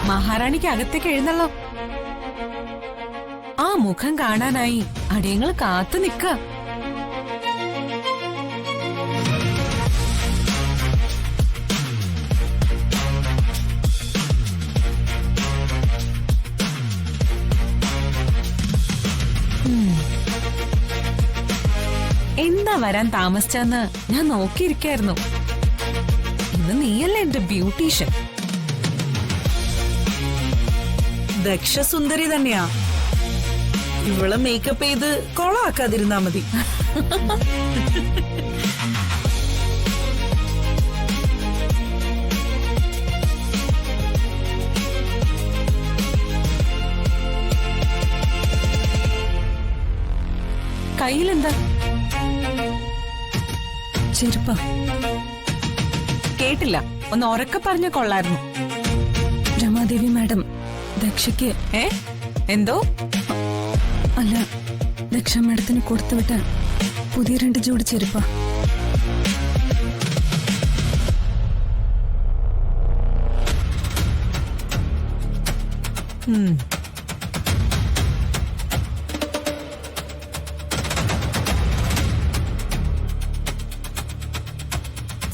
മഹാറാണിക്ക് അകത്തേക്ക് എഴുന്നള്ളോ. ആ മുഖം കാണാനായി അടിയങ്ങൾ കാത്തു നിക്ക. എന്താ വരാൻ താമസിച്ചെന്ന് ഞാൻ നോക്കിയിരിക്കായിരുന്നു. ഇന്ന് നീയല്ലേ എന്റെ ബ്യൂട്ടീഷ്യൻ. ദക്ഷ സുന്ദരി തന്നെയാ. ഇവളെ മേക്കപ്പ് ചെയ്ത് കൊളാക്കാതിരുന്നാ മതി. കയ്യിലെന്താ? ചെരുപ്പ. കേട്ടില്ല, ഒന്ന് ഉറക്കെ പറഞ്ഞ കൊള്ളായിരുന്നു. രമാദേവി മാഡം ദക്ഷയ്ക്ക് എന്തോ അല്ല, ദക്ഷ മാഡത്തിന് കൊടുത്തുവിട്ട പുതിയ 2 ജോഡി ചെരുപ്പ.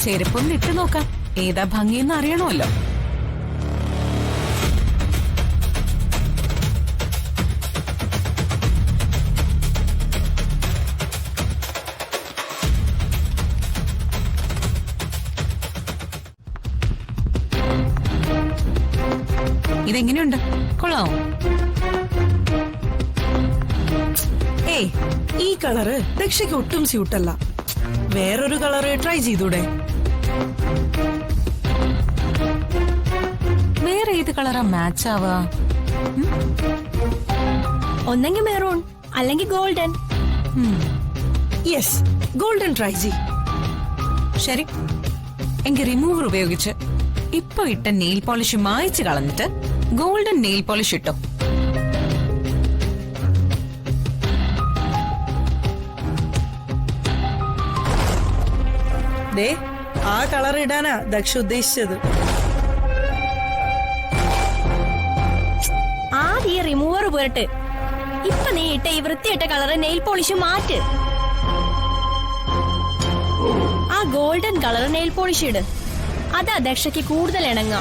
ചെരുപ്പൊന്ന് ഇട്ട് നോക്കാം, ഏതാ ഭംഗിയെന്ന് അറിയണമല്ലോ. ഇതെങ്ങനെയുണ്ട്, കൊള്ളാമോ? ഏയ്, ഈ കളറ് ദക്ഷയ്ക്ക് ഒട്ടും സ്യൂട്ടല്ല. വേറൊരു കളറ് ട്രൈ ചെയ്തൂടെ? വേറെ ഏത് കളറാ മാച്ച് ആവാ? ഒന്നെങ്കിൽ മെറൂൺ അല്ലെങ്കിൽ ഗോൾഡൻ. യെസ്, ഗോൾഡൻ ട്രൈ ചെയ്. ശരി, എങ്കിൽ റിമൂവർ ഉപയോഗിച്ച് ഇപ്പൊ ഇട്ട നെയിൽ പോളിഷ് മായ്ച്ചു കളഞ്ഞിട്ട് ഗോൾഡൻ നെയിൽ പോളിഷ് ഇട്ടോ. ദേ, ആ കളർ ഇടാനാ ദക്ഷ ഉദ്ദേശിച്ചത്. ആദ്യം ഈ റിമൂവർ പോരട്ട്. ഇപ്പൊ നീ ഇട്ട ഈ വൃത്തിയിട്ട കളറ് നെയിൽ പോളിഷ് മാറ്റ്. ആ ഗോൾഡൻ കളർ നെയിൽ പോളിഷ് ഇട്. അതാ ദക്ഷയ്ക്ക് കൂടുതൽ ഇണങ്ങ.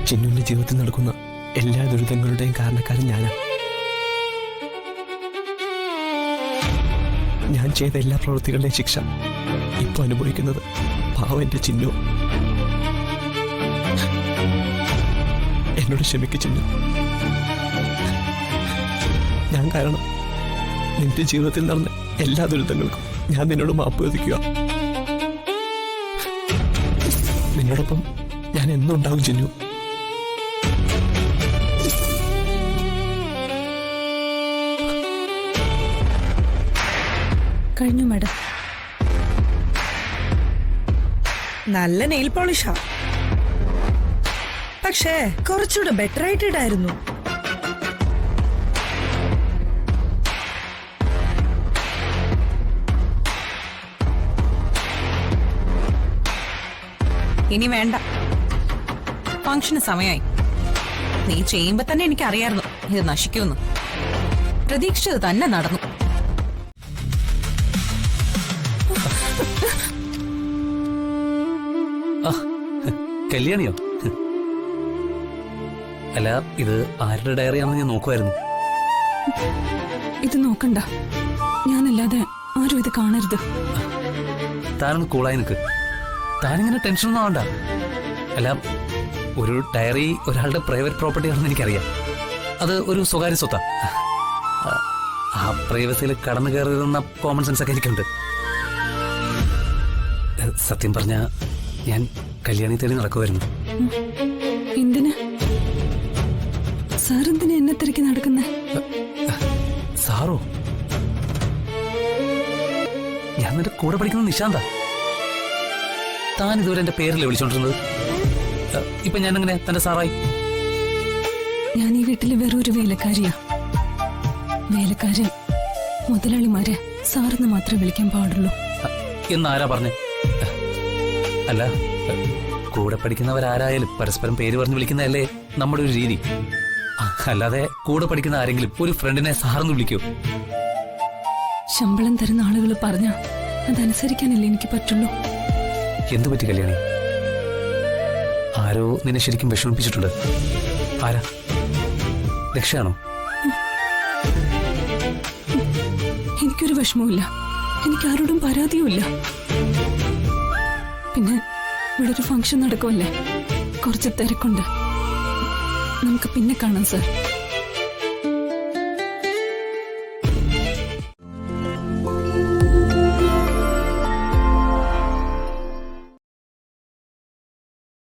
ചിന്നുവിന്റെ ജീവിതത്തിൽ നടക്കുന്ന എല്ലാ ദുരിതങ്ങളുടെയും കാരണക്കാരൻ ഞാനാ. ഞാൻ ചെയ്ത എല്ലാ പ്രവൃത്തികളുടെയും ശിക്ഷ ഇപ്പൊ അനുഭവിക്കുന്നത് പാവം എന്റെ ചിന്നു. എന്നോട് ക്ഷമിക്ക് ചിന്നു. ഞാൻ കാരണം നിന്റെ ജീവിതത്തിൽ നടന്ന എല്ലാ ദുരിതങ്ങൾക്കും ഞാൻ നിന്നോട് മാപ്പ് ചോദിക്കുക. നിന്നോടൊപ്പം ഞാൻ എന്നും ഉണ്ടാവും ചിന്നു. കഴിഞ്ഞു മാഡം. നല്ല നെയിൽ പോളിഷാ, പക്ഷേ കുറച്ചുകൂടെ ബെറ്റർ ആയിട്ട് ഇടായിരുന്നു. ഇനി വേണ്ട, ഫംഗ്ഷന് സമയമായി. നീ ചെയ്യുമ്പോ തന്നെ എനിക്കറിയായിരുന്നു ഇത് നശിക്കുമെന്ന്. പ്രതീക്ഷിച്ചത് തന്നെ നടന്നു. കല്യാണിയോ? അല്ല, ഇത് ആരുടെ ഡയറിയാണെന്ന് ഞാൻ നോക്കുമായിരുന്നു. ഇത് നോക്കണ്ട, ഞാനല്ലാതെ ആരും ഇത് കാണരുത്. താനൊന്ന് കൂളായി നിൽക്ക്. താനിങ്ങനെ ടെൻഷനൊന്നും ആവണ്ട. അല്ല, ഒരു ഡയറി ഒരാളുടെ പ്രൈവറ്റ് പ്രോപ്പർട്ടി ആണെന്ന് എനിക്കറിയാം. അത് ഒരു സ്വകാര്യ സ്വത്താ. ആ പ്രൈവസിയിൽ കടന്നു കയറുന്ന കോമൺ സെൻസ് ഒക്കെ എനിക്കുണ്ട്. സത്യം പറഞ്ഞ ഞാൻ കല്യാണി തേടി നടക്കുമായിരുന്നു. എന്തിന് സാർ എന്തിനാ എന്നെ തിരക്കി നടക്കുന്നേ? സാറോ? ഞാൻ നിന്റെ കൂടെ പഠിക്കുന്ന നിശാന്ത. താൻ ഇതുവരെ എന്റെ പേരിൽ വിളിച്ചോണ്ടിരുന്നത്. ഇപ്പൊ ഞാൻ എങ്ങനെ തന്റെ സാറായി? ഞാൻ ഈ വീട്ടിലെ വേറൊരു വേലക്കാരിയാ. വേലക്കാരൻ മുതലാളിമാരെ സാറെന്ന് മാത്രമേ വിളിക്കാൻ പാടുള്ളൂ. എന്നാരാ പറഞ്ഞേ? അല്ല, കൂടെ പഠിക്കുന്നവരാരായാലും പരസ്പരം പേര് പറഞ്ഞ് വിളിക്കുന്നതല്ലേ നമ്മുടെ ഒരു രീതി. അല്ലാതെ കൂടെ പഠിക്കുന്ന ആരെങ്കിലും ഒരു ഫ്രണ്ടിനെ സാറെന്ന് വിളിക്കൂ? ശമ്പളം തരുന്ന ആളുകൾ പറഞ്ഞ അതനുസരിക്കാനല്ലേ എനിക്ക് പറ്റുള്ളൂ. എന്തു പറ്റി കല്യാണി? ആരോ നിന്നെ ശരിക്കും വിഷമിപ്പിച്ചിട്ടുണ്ട്. ആരാ? രക്ഷയാണോ? എനിക്കൊരു വിഷമവുമില്ല, എനിക്ക് ആരോടും പരാതിയുമില്ല. പിന്നെ ഇവിടെ ഒരു ഫംഗ്ഷൻ നടക്കുമല്ലേ, കുറച്ച് തിരക്കുണ്ട്. നമുക്ക് പിന്നെ കാണാം സാർ.